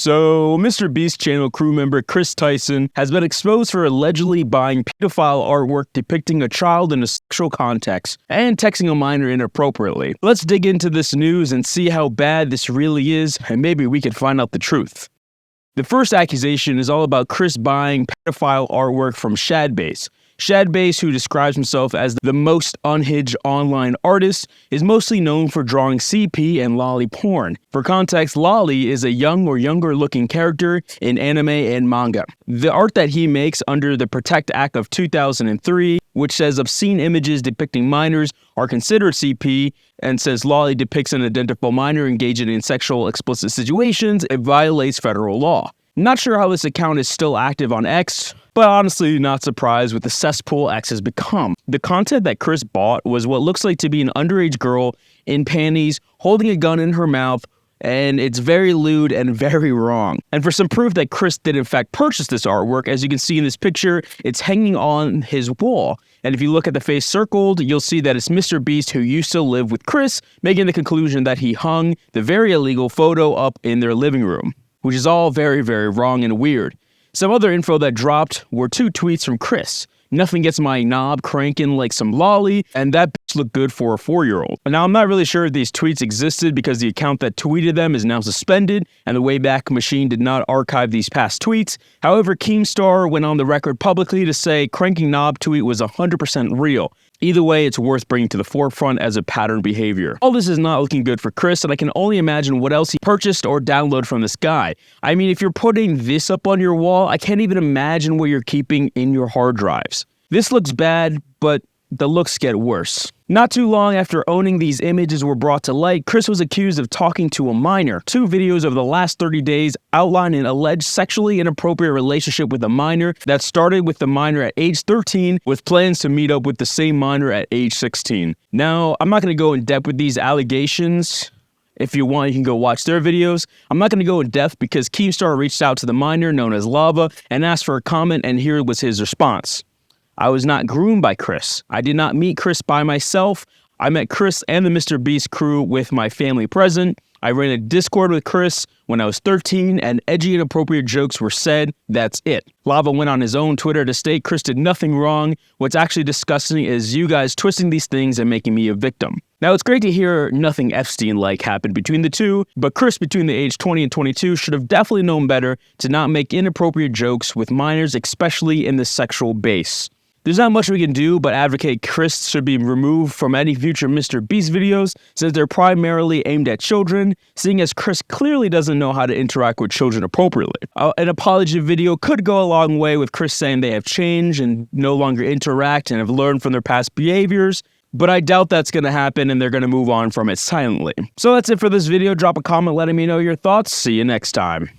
So, Mr. Beast channel crew member Kris Tyson has been exposed for allegedly buying pedophile artwork depicting a child in a sexual context and texting a minor inappropriately. Let's dig into this news and see how bad this really is, and maybe we can find out the truth. The first accusation is all about Kris buying pedophile artwork from Shadbase. Shadbase, who describes himself as the most unhinged online artist, is mostly known for drawing CP and lolly porn. For context, lolly is a young or younger looking character in anime and manga. The art that he makes under the Protect Act of 2003, which says obscene images depicting minors are considered CP, and says lolly depicts an identifiable minor engaging in sexual explicit situations, it violates federal law. Not sure how this account is still active on X, but honestly not surprised with the cesspool X has become. The content that Kris bought was what looks like to be an underage girl in panties holding a gun in her mouth, and it's very lewd and very wrong. And for some proof that Kris did in fact purchase this artwork, as you can see in this picture, it's hanging on his wall. And if you look at the face circled, you'll see that it's Mr. Beast, who used to live with Kris, making the conclusion that he hung the very illegal photo up in their living room, which is all very, very wrong and weird. Some other info that dropped were 2 tweets from Kris. Nothing gets my knob cranking like some lolly, and that bitch looked good for a 4-year-old. Now, I'm not really sure if these tweets existed because the account that tweeted them is now suspended, and the Wayback Machine did not archive these past tweets. However, Keemstar went on the record publicly to say cranking knob tweet was 100% real. Either way, it's worth bringing to the forefront as a pattern behavior. All this is not looking good for Kris, and I can only imagine what else he purchased or downloaded from this guy. I mean, if you're putting this up on your wall, I can't even imagine what you're keeping in your hard drives. This looks bad, but the looks get worse. Not too long after owning these images were brought to light, Kris was accused of talking to a minor. 2 videos over the last 30 days outline an alleged sexually inappropriate relationship with a minor that started with the minor at age 13 with plans to meet up with the same minor at age 16. Now, I'm not going to go in depth with these allegations. If you want, you can go watch their videos. I'm not going to go in depth because Keemstar reached out to the minor known as Lava and asked for a comment, and here was his response. I was not groomed by Kris. I did not meet Kris by myself. I met Kris and the Mr. Beast crew with my family present. I ran a Discord with Kris when I was 13 and edgy and inappropriate jokes were said. That's it. Lava went on his own Twitter to state Kris did nothing wrong. What's actually disgusting is you guys twisting these things and making me a victim. Now, it's great to hear nothing Epstein-like happened between the two, but Kris between the age 20 and 22 should have definitely known better to not make inappropriate jokes with minors, especially in the sexual base. There's not much we can do but advocate Kris should be removed from any future Mr. Beast videos since they're primarily aimed at children, seeing as Kris clearly doesn't know how to interact with children appropriately. An apology video could go a long way with Kris saying they have changed and no longer interact and have learned from their past behaviors, but I doubt that's going to happen and they're going to move on from it silently. So that's it for this video. Drop a comment letting me know your thoughts. See you next time.